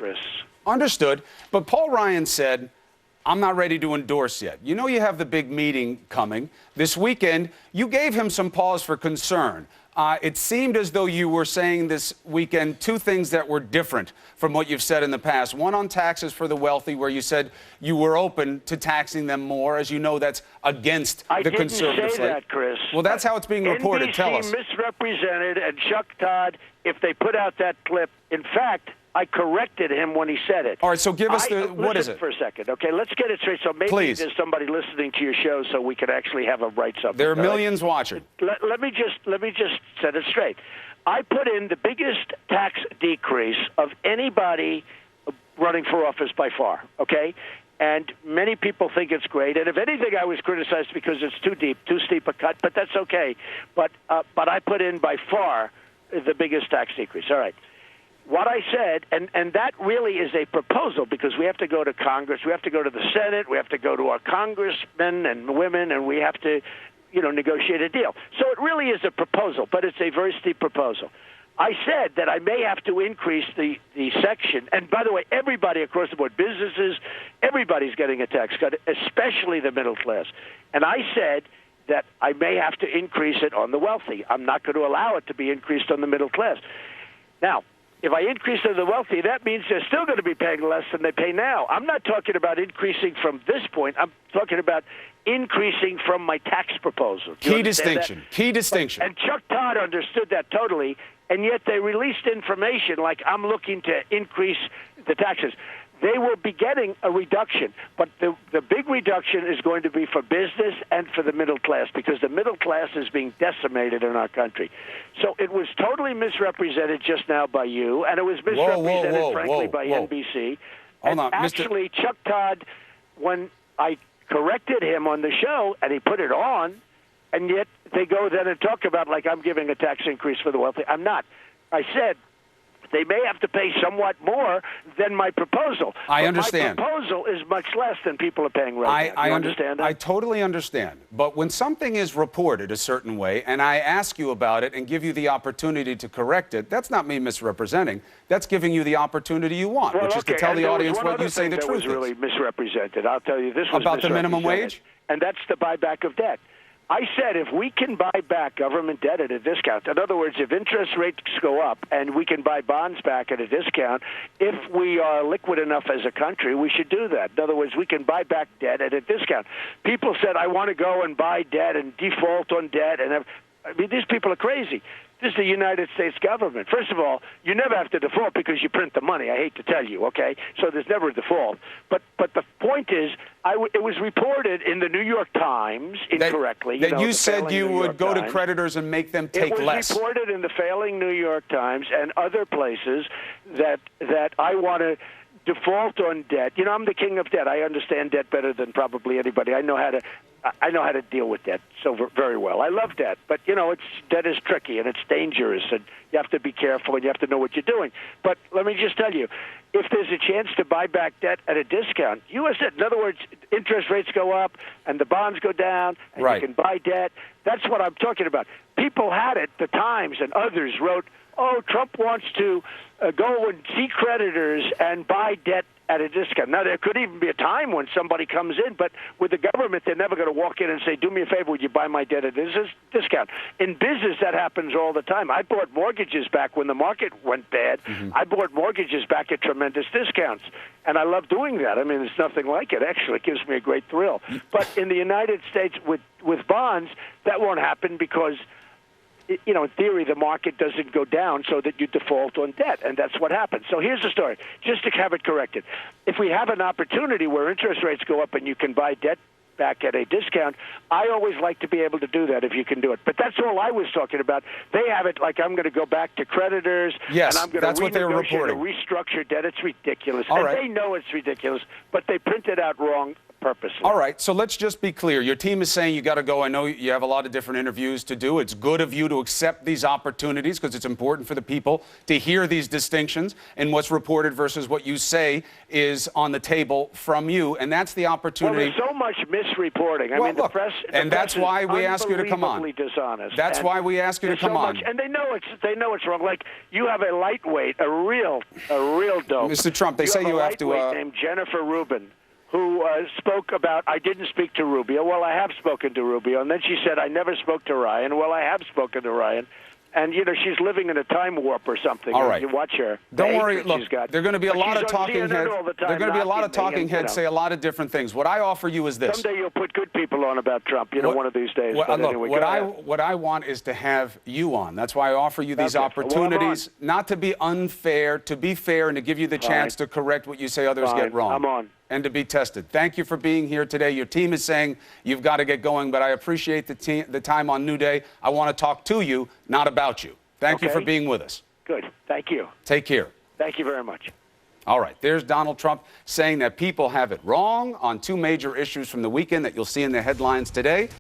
Chris. Understood. But Paul Ryan said, I'm not ready to endorse yet. You know you have the big meeting coming this weekend. You gave him some pause for concern. It seemed as though you were saying this weekend two things that were different from what you've said in the past. One on taxes for the wealthy, where you said you were open to taxing them more. As you know, that's against the conservative. I didn't say that, Chris. Well, that's how it's being reported. Tell us. NBC misrepresented, and Chuck Todd, if they put out that clip, in fact, I corrected him when he said it. All right, so give us what is it? Listen for a second, okay? Let's get it straight. So maybe there's somebody listening to your show, so we could actually have him write something. There are millions watching. Let me just set it straight. I put in the biggest tax decrease of anybody running for office by far. Okay. And many people think it's great. And if anything, I was criticized because it's too steep a cut. But that's okay. But I put in by far the biggest tax decrease. All right. What I said, and that really is a proposal because we have to go to Congress, we have to go to the Senate, we have to go to our congressmen and women, and we have to, negotiate a deal. So it really is a proposal, but it's a very steep proposal. I said that I may have to increase the section, and by the way, everybody across the board, businesses, everybody's getting a tax cut, especially the middle class. And I said that I may have to increase it on the wealthy. I'm not going to allow it to be increased on the middle class. Now, if I increase on the wealthy, that means they're still going to be paying less than they pay now. I'm not talking about increasing from this point. I'm talking about increasing from my tax proposal. Key distinction. Key distinction. And Chuck Todd understood that totally, and yet they released information like I'm looking to increase the taxes. They will be getting a reduction, but the big reduction is going to be for business and for the middle class because the middle class is being decimated in our country. So it was totally misrepresented just now by you, and it was misrepresented, frankly, by NBC. Hold on, actually, Chuck Todd, when I corrected him on the show, and he put it on, and yet they go then and talk about like I'm giving a tax increase for the wealthy. I'm not. I said they may have to pay somewhat more than my proposal. I understand. My proposal is much less than people are paying right now. You understand that? I totally understand. But when something is reported a certain way, and I ask you about it and give you the opportunity to correct it, that's not me misrepresenting. That's giving you the opportunity you want, which is to tell the audience what you say the truth is. That was really misrepresented. I'll tell you, this was about the minimum wage? And that's the buyback of debt. I said if we can buy back government debt at a discount, in other words, if interest rates go up and we can buy bonds back at a discount, if we are liquid enough as a country, we should do that. In other words, we can buy back debt at a discount. People said, I want to go and buy debt and default on debt. And I mean, these people are crazy. This is the United States government. First of all, you never have to default because you print the money. I hate to tell you, okay? So there's never a default. But the point is, it was reported in the New York Times incorrectly. That you said you would go to creditors and make them take less. It was reported in the failing New York Times and other places that I want to default on debt. I'm the king of debt. I understand debt better than probably anybody. I know how to deal with debt so very well. I love debt, but debt is tricky and it's dangerous, and you have to be careful and you have to know what you're doing. But let me just tell you, if there's a chance to buy back debt at a discount, U.S. debt, in other words, interest rates go up and the bonds go down, and you can buy debt. That's what I'm talking about. People had it. The Times and others wrote, "Oh, Trump wants to go and see creditors and buy debt at a discount." Now, there could even be a time when somebody comes in, but with the government, they're never going to walk in and say, do me a favor, would you buy my debt at a discount? In business, that happens all the time. I bought mortgages back when the market went bad. I bought mortgages back at tremendous discounts, and I love doing that. I mean, there's nothing like it. Actually, it gives me a great thrill. But in the United States, with bonds, that won't happen because in theory, the market doesn't go down so that you default on debt, and that's what happens. So here's the story, just to have it corrected. If we have an opportunity where interest rates go up and you can buy debt back at a discount, I always like to be able to do that if you can do it. But that's all I was talking about. They have it like I'm going to go back to creditors, yes, and I'm going that's to what they were reporting. restructure debt. It's ridiculous. All and right. they know it's ridiculous, but they print it out wrong. purposely. All right, so let's just be clear. Your team is saying you got to go. I know you have a lot of different interviews to do. It's good of you to accept these opportunities because it's important for the people to hear these distinctions in what's reported versus what you say is on the table from you, and that's the opportunity. Well, there's so much misreporting. I mean, look, the press, and that's why we ask you to come on. Dishonest. That's why we ask you to come on. And they know it's wrong. Like, you have a lightweight, a real dope. Mr. Trump, they say you have to. Named Jennifer Rubin, who spoke about, I didn't speak to Rubio. Well, I have spoken to Rubio. And then she said, I never spoke to Ryan. Well, I have spoken to Ryan. And, she's living in a time warp or something. All right. You watch her. Don't worry. Look, there are going to be a lot of talking heads. There are going to be a lot of talking heads say a lot of different things. What I offer you is this. Someday you'll put good people on about Trump, one of these days. What I want is to have you on. That's why I offer you these opportunities, not to be unfair, to be fair, and to give you the chance to correct what you say others get wrong. I'm on. And to be tested. Thank you for being here today. Your team is saying you've got to get going, but I appreciate the time on New Day. I want to talk to you, not about you. Thank you for being with us. Good. Thank you. Take care. Thank you very much. All right. There's Donald Trump saying that people have it wrong on two major issues from the weekend that you'll see in the headlines today.